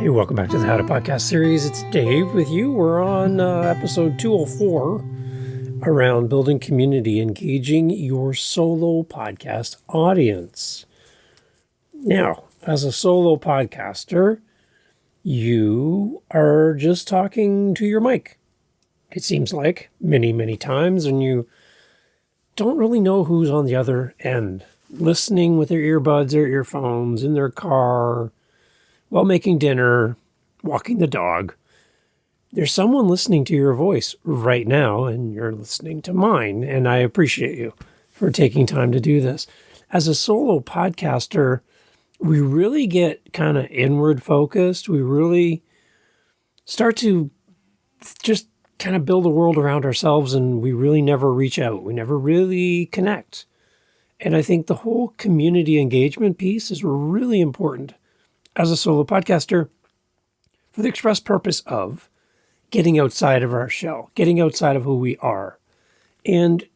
Hey, welcome back to the How to Podcast series. It's Dave with you. We're on episode 204 around building community, engaging your solo podcast audience. Now, as a solo podcaster, you are just talking to your mic. It seems like many times, and you don't really know who's on the other end, listening with their earbuds or earphones in their car, while making dinner, walking the dog. There's someone listening to your voice right now, and you're listening to mine, and I appreciate you for taking time to do this. As a solo podcaster, we really get kind of inward focused. We really start to just kind of build a world around ourselves, and we really never reach out. We never really connect. And I think the whole community engagement piece is really important as a solo podcaster for the express purpose of getting outside of our shell, getting outside of who we are. And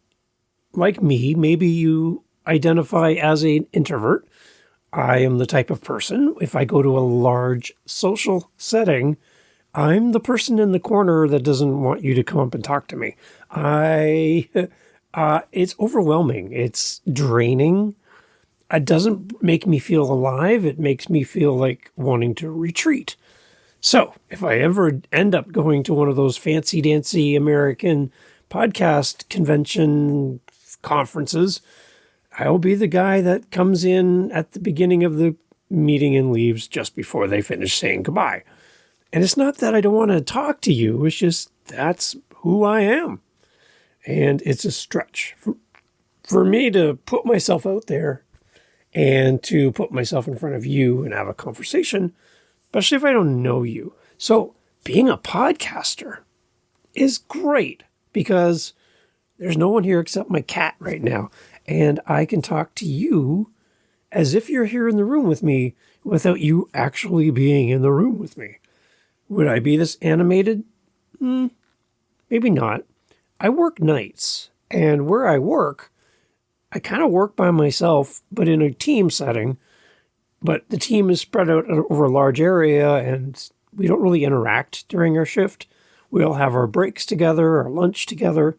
like me, maybe you identify as an introvert. I am the type of person, if I go to a large social setting, I'm the person in the corner that doesn't want you to come up and talk to me. It's overwhelming. It's draining. It doesn't make me feel alive. It makes me feel like wanting to retreat. So if I ever end up going to one of those fancy dancy American podcast convention conferences, I'll be the guy that comes in at the beginning of the meeting and leaves just before they finish saying goodbye. And it's not that I don't want to talk to you. It's just that's who I am. And it's a stretch for me to put myself out there and to put myself in front of you and have a conversation, especially if I don't know you. So being a podcaster is great because there's no one here except my cat right now. And I can talk to you as if you're here in the room with me without you actually being in the room with me. Would I be this animated? Maybe not. I work nights, and where I work, I kind of work by myself, but in a team setting. But the team is spread out over a large area, and we don't really interact during our shift. We all have our breaks together, our lunch together.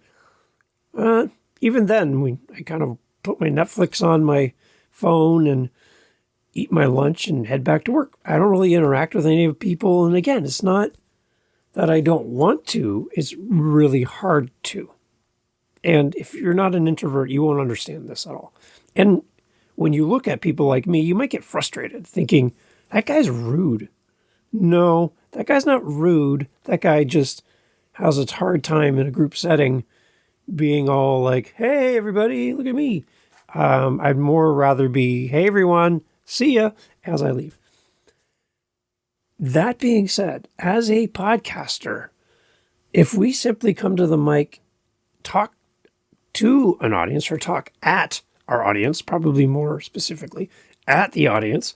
Even then, I kind of put my Netflix on my phone and eat my lunch and head back to work. I don't really interact with any of the people. And again, it's not that I don't want to. It's really hard to. And if you're not an introvert, you won't understand this at all. And when you look at people like me, you might get frustrated thinking, that guy's rude. No, that guy's not rude. That guy just has a hard time in a group setting being all like, hey, everybody, look at me. I'd more rather be, hey, everyone, see ya, as I leave. That being said, as a podcaster, if we simply come to the mic, talk to an audience or talk at our audience, probably more specifically at the audience,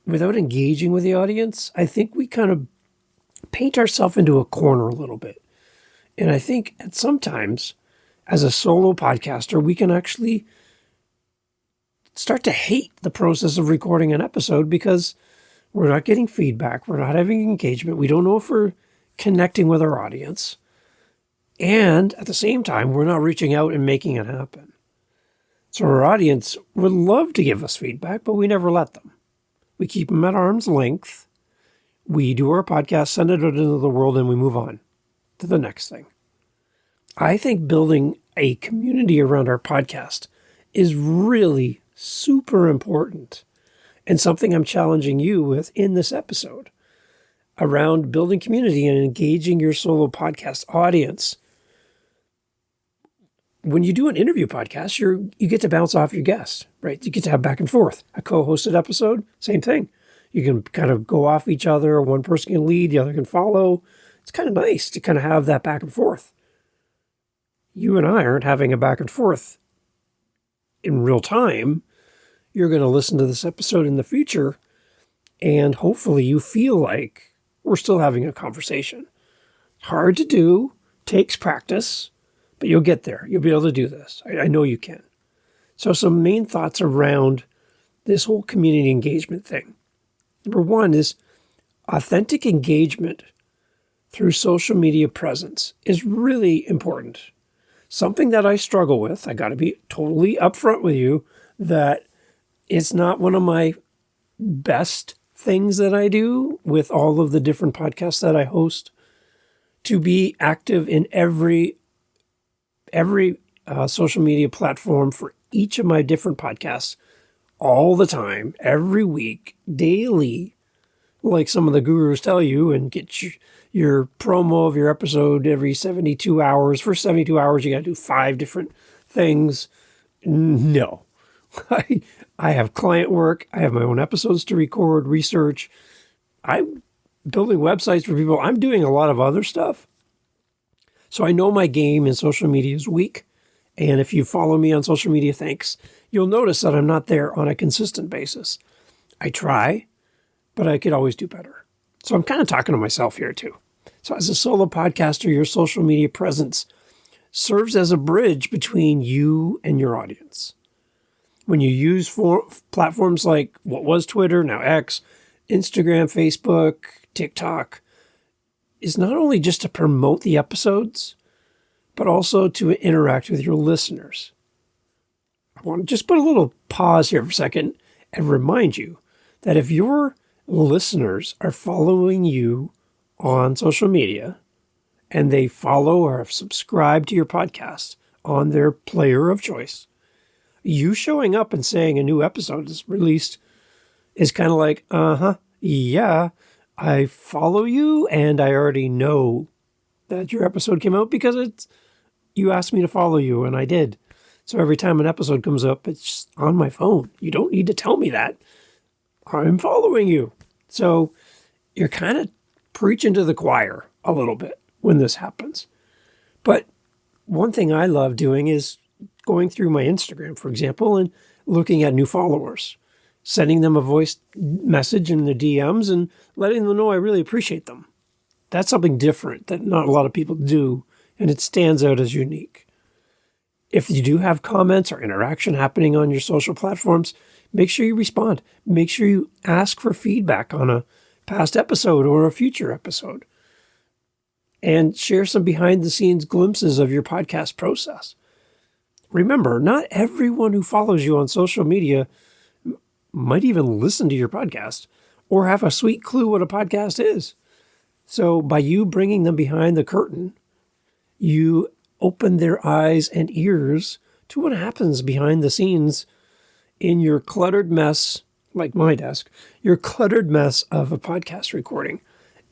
without engaging with the audience, I think we kind of paint ourselves into a corner a little bit. And I think at sometimes, as a solo podcaster, we can actually start to hate the process of recording an episode because we're not getting feedback. We're not having engagement. We don't know if we're connecting with our audience. And at the same time, we're not reaching out and making it happen. So our audience would love to give us feedback, but we never let them. We keep them at arm's length. We do our podcast, send it out into the world, and we move on to the next thing. I think building a community around our podcast is really super important and something I'm challenging you with in this episode around building community and engaging your solo podcast audience. When you do an interview podcast, you get to bounce off your guest, right? You get to have back and forth. A co-hosted episode, same thing. You can kind of go off each other. One person can lead, the other can follow. It's kind of nice to kind of have that back and forth. You and I aren't having a back and forth in real time. You're going to listen to this episode in the future, and hopefully you feel like we're still having a conversation. Hard to do, takes practice, but you'll get there. You'll be able to do this. I know you can. So some main thoughts around this whole community engagement thing. Number one is Authentic engagement through social media presence is really important. Something that I struggle with, I got to be totally upfront with you, that it's not one of my best things that I do with all of the different podcasts that I host, to be active in every social media platform for each of my different podcasts all the time, every week, daily, like some of the gurus tell you, and get your promo of your episode every 72 hours. For 72 hours, you got to do 5 different things. No. I have client work. I have my own episodes to record, research. I'm building websites for people. I'm doing a lot of other stuff. So I know my game in social media is weak. And if you follow me on social media, thanks. You'll notice that I'm not there on a consistent basis. I try, but I could always do better. So I'm kind of talking to myself here too. So as a solo podcaster, your social media presence serves as a bridge between you and your audience. When you use platforms like what was Twitter, now X, Instagram, Facebook, TikTok, is not only just to promote the episodes, but also to interact with your listeners. I want to just put a little pause here for a second and remind you that if your listeners are following you on social media and they follow or have subscribed to your podcast on their player of choice, you showing up and saying a new episode is released is kind of like, yeah, I follow you and I already know that your episode came out because you asked me to follow you and I did. So every time an episode comes up, it's just on my phone. You don't need to tell me that. I'm following you. So you're kind of preaching to the choir a little bit when this happens. But one thing I love doing is going through my Instagram, for example, and looking at new followers, sending them a voice message in the DMs and letting them know I really appreciate them. That's something different that not a lot of people do, and it stands out as unique. If you do have comments or interaction happening on your social platforms, make sure you respond. Make sure you ask for feedback on a past episode or a future episode. And share some behind-the-scenes glimpses of your podcast process. Remember, not everyone who follows you on social media might even listen to your podcast or have a sweet clue what a podcast is. So by you bringing them behind the curtain, you open their eyes and ears to what happens behind the scenes in your cluttered mess, like my desk, your cluttered mess of a podcast recording.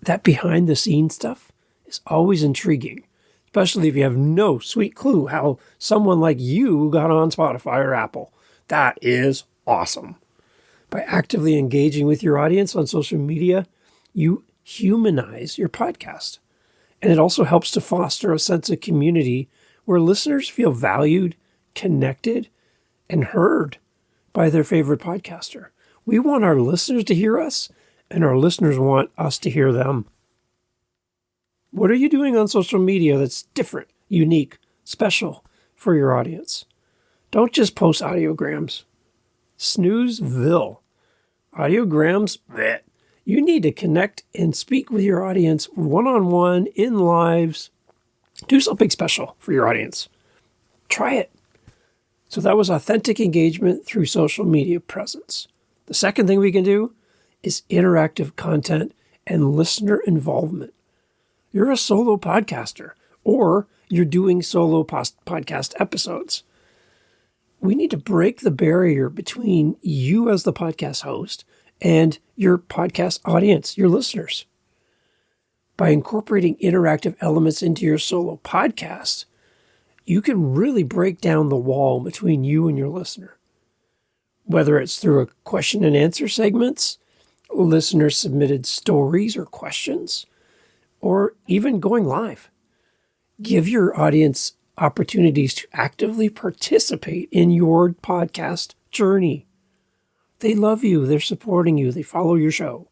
That behind the scenes stuff is always intriguing, especially if you have no sweet clue how someone like you got on Spotify or Apple. That is awesome. By actively engaging with your audience on social media, you humanize your podcast. And it also helps to foster a sense of community where listeners feel valued, connected, and heard by their favorite podcaster. We want our listeners to hear us, and our listeners want us to hear them. What are you doing on social media that's different, unique, special for your audience? Don't just post audiograms. Snoozeville. Audiograms, bleh. You need to connect and speak with your audience one-on-one in lives. Do something special for your audience. Try it. So that was authentic engagement through social media presence. The second thing we can do is interactive content and listener involvement. You're a solo podcaster, or you're doing solo podcast episodes. We need to break the barrier between you as the podcast host and your podcast audience, your listeners. By incorporating interactive elements into your solo podcast, you can really break down the wall between you and your listener. Whether it's through a question and answer segments, listener submitted stories or questions, or even going live. Give your audience opportunities to actively participate in your podcast journey. They love you. They're supporting you. They follow your show.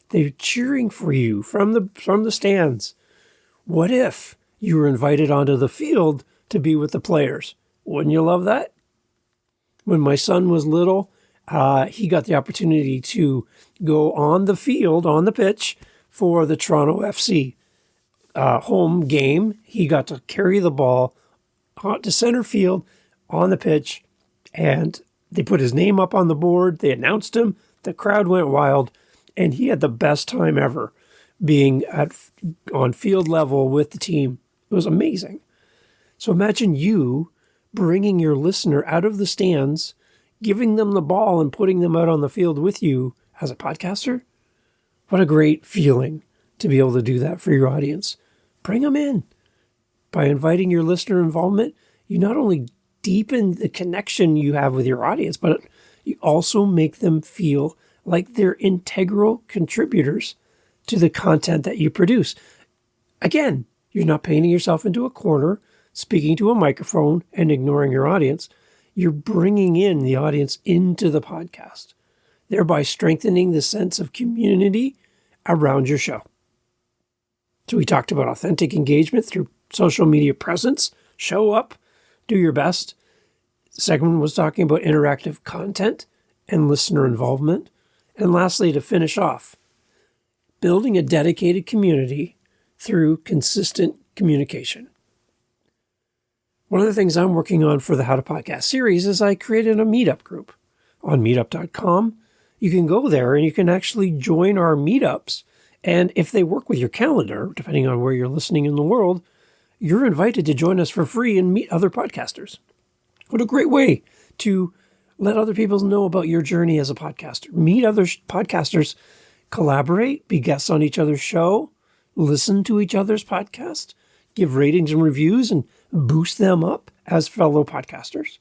They're cheering for you from the stands. What if you were invited onto the field to be with the players? Wouldn't you love that? When my son was little, he got the opportunity to go on the field, on the pitch for the Toronto FC home game. He got to carry the ball to center field on the pitch, and they put his name up on the board. They announced him. The crowd went wild, and he had the best time ever being on field level with the team. It was amazing. So imagine you bringing your listener out of the stands, giving them the ball and putting them out on the field with you as a podcaster. What a great feeling to be able to do that for your audience. Bring them in. By inviting your listener involvement, you not only deepen the connection you have with your audience, but you also make them feel like they're integral contributors to the content that you produce. Again, you're not painting yourself into a corner, speaking to a microphone and ignoring your audience. You're bringing in the audience into the podcast, thereby strengthening the sense of community around your show. So we talked about authentic engagement through social media presence. Show up, do your best. The second one was talking about interactive content and listener involvement. And lastly, to finish off, building a dedicated community through consistent communication. One of the things I'm working on for the How to Podcast series is I created a meetup group on meetup.com. You can go there and you can actually join our meetups. And if they work with your calendar, depending on where you're listening in the world, you're invited to join us for free and meet other podcasters. What a great way to let other people know about your journey as a podcaster. Meet other podcasters, collaborate, be guests on each other's show, listen to each other's podcast, give ratings and reviews, and boost them up as fellow podcasters.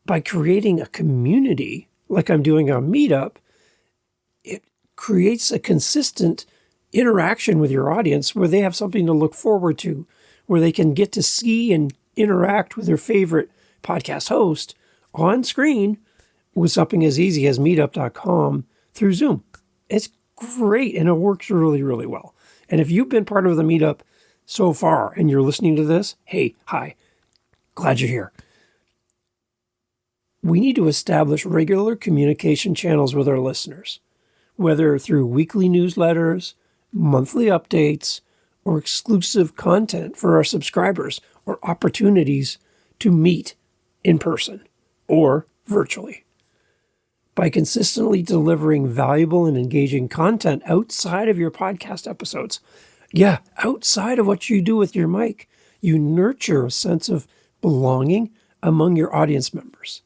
By creating a community like I'm doing on Meetup, it creates a consistent interaction with your audience where they have something to look forward to, where they can get to see and interact with their favorite podcast host on screen with something as easy as meetup.com through Zoom. It's great, and it works really, really well. And if you've been part of the Meetup so far and you're listening to this, hey, hi, glad you're here. We need to establish regular communication channels with our listeners, whether through weekly newsletters, monthly updates, or exclusive content for our subscribers, or opportunities to meet in person or virtually. By consistently delivering valuable and engaging content outside of your podcast episodes, outside of what you do with your mic, you nurture a sense of belonging among your audience members.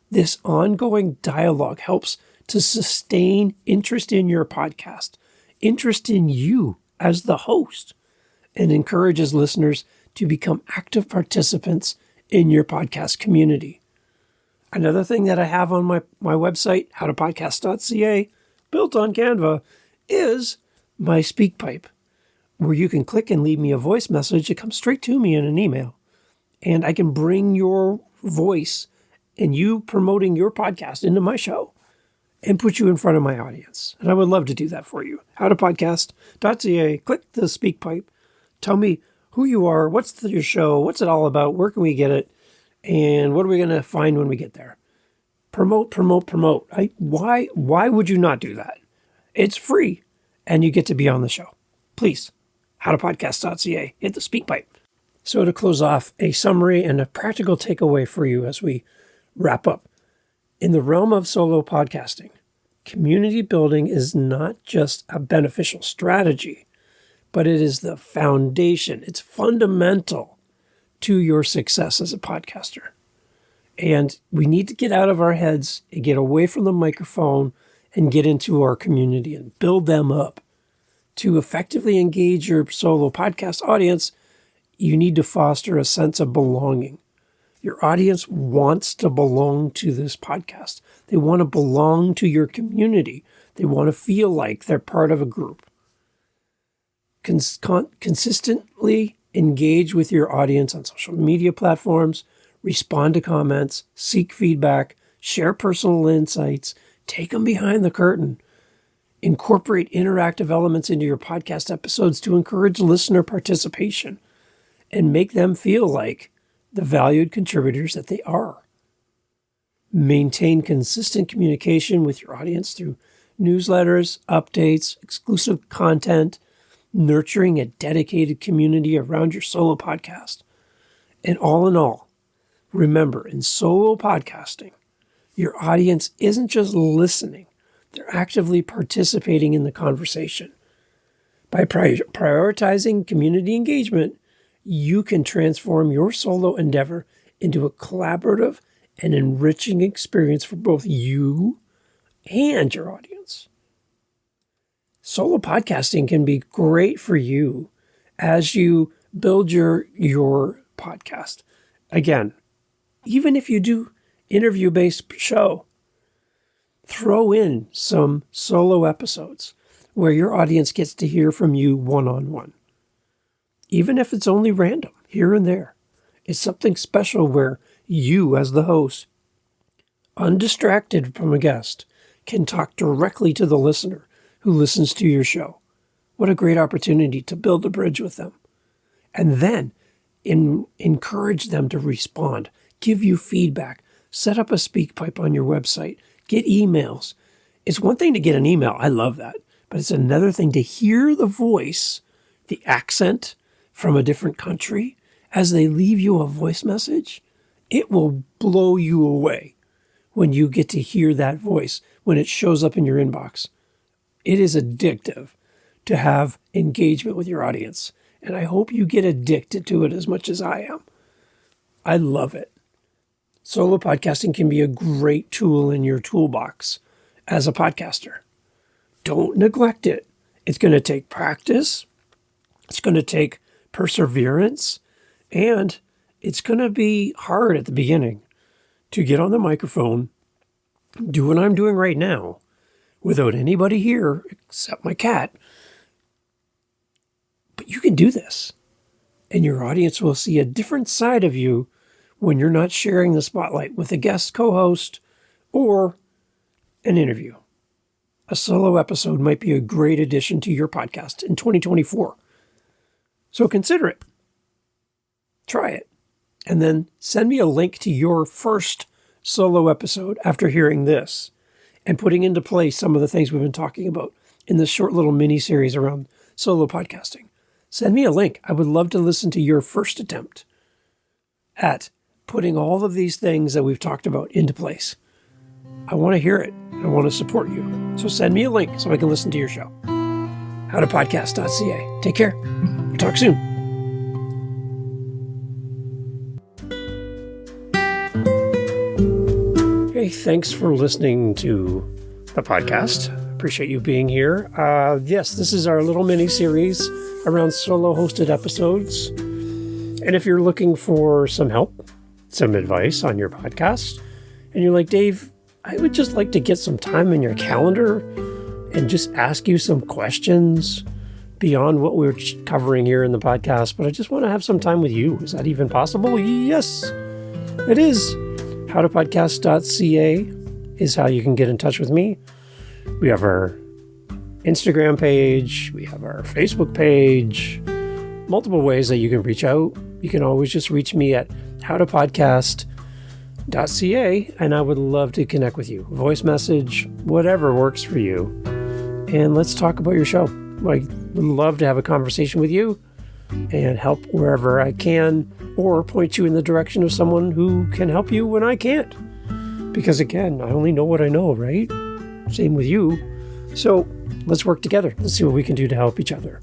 This ongoing dialogue helps to sustain interest in your podcast, interest in you as the host, and encourages listeners to become active participants in your podcast community. Another thing that I have on my website, howtopodcast.ca, built on Canva, is my SpeakPipe, where you can click and leave me a voice message that comes straight to me in an email. And I can bring your voice and you promoting your podcast into my show and put you in front of my audience. And I would love to do that for you. Howtopodcast.ca, click the SpeakPipe, tell me who you are, what's your show, what's it all about, where can we get it, and what are we going to find when we get there? Promote. Why would you not do that? It's free, and you get to be on the show. Please, howtopodcast.ca, hit the SpeakPipe. So to close off, a summary and a practical takeaway for you as we wrap up. In the realm of solo podcasting, community building is not just a beneficial strategy, but it is the foundation. It's fundamental to your success as a podcaster. And we need to get out of our heads and get away from the microphone and get into our community and build them up. To effectively engage your solo podcast audience, you need to foster a sense of belonging. Your audience wants to belong to this podcast. They want to belong to your community. They want to feel like they're part of a group. Consistently engage with your audience on social media platforms, respond to comments, seek feedback, share personal insights, take them behind the curtain. Incorporate interactive elements into your podcast episodes to encourage listener participation and make them feel like the valued contributors that they are. Maintain consistent communication with your audience through newsletters, updates, exclusive content, nurturing a dedicated community around your solo podcast. And all in all, remember, in solo podcasting, your audience isn't just listening, they're actively participating in the conversation. By prioritizing community engagement, you can transform your solo endeavor into a collaborative and enriching experience for both you and your audience. Solo podcasting can be great for you as you build your podcast. Again, even if you do interview-based show, throw in some solo episodes where your audience gets to hear from you one-on-one. Even if it's only random, here and there. It's something special where you, as the host, undistracted from a guest, can talk directly to the listener who listens to your show. What a great opportunity to build a bridge with them. And then encourage them to respond, give you feedback, set up a speak pipe on your website, get emails. It's one thing to get an email. I love that. But it's another thing to hear the voice, the accent from a different country as they leave you a voice message. It will blow you away when you get to hear that voice, when it shows up in your inbox. It is addictive to have engagement with your audience. And I hope you get addicted to it as much as I am. I love it. Solo podcasting can be a great tool in your toolbox as a podcaster. Don't neglect it. It's going to take practice. It's going to take perseverance. And it's going to be hard at the beginning to get on the microphone, do what I'm doing right now, without anybody here except my cat. But you can do this. And your audience will see a different side of you when you're not sharing the spotlight with a guest co-host or an interview. A solo episode might be a great addition to your podcast in 2024. So consider it. Try it. And then send me a link to your first solo episode after hearing this and putting into place some of the things we've been talking about in this short little mini-series around solo podcasting. Send me a link. I would love to listen to your first attempt at putting all of these things that we've talked about into place. I want to hear it. I want to support you. So send me a link so I can listen to your show. howtopodcast.ca. Take care. We'll talk soon. Hey, thanks for listening to the podcast. Appreciate you being here. Yes, this is our little mini-series around solo hosted episodes. And if you're looking for some help, some advice on your podcast, and you're like, Dave, I would just like to get some time in your calendar and just ask you some questions beyond what we're covering here in the podcast, but I just want to have some time with you. Is that even possible? Yes, it is. howtopodcast.ca is how you can get in touch with me. We have our Instagram page. We have our Facebook page. Multiple ways that you can reach out. You can always just reach me at howtopodcast.ca, and I would love to connect with you. Voice message, whatever works for you. And let's talk about your show. I would love to have a conversation with you and help wherever I can, or point you in the direction of someone who can help you when I can't. Because again, I only know what I know, right? Same with you. So let's work together. Let's see what we can do to help each other.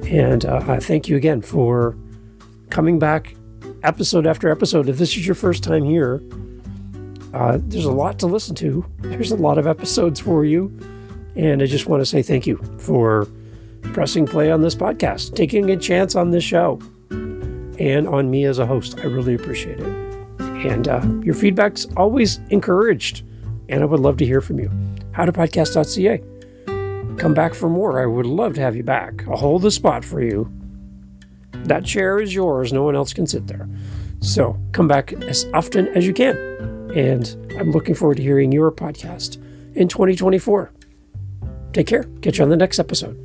And I thank you again for coming back episode after episode. If this is your first time here, there's a lot to listen to. There's a lot of episodes for you. And I just want to say thank you for pressing play on this podcast, taking a chance on this show, and on me as a host. I really appreciate it. And your feedback's always encouraged, and I would love to hear from you. howtopodcast.ca. Come back for more. I would love to have you back. I'll hold the spot for you. That chair is yours. No one else can sit there. So come back as often as you can. And I'm looking forward to hearing your podcast in 2024. Take care. Catch you on the next episode.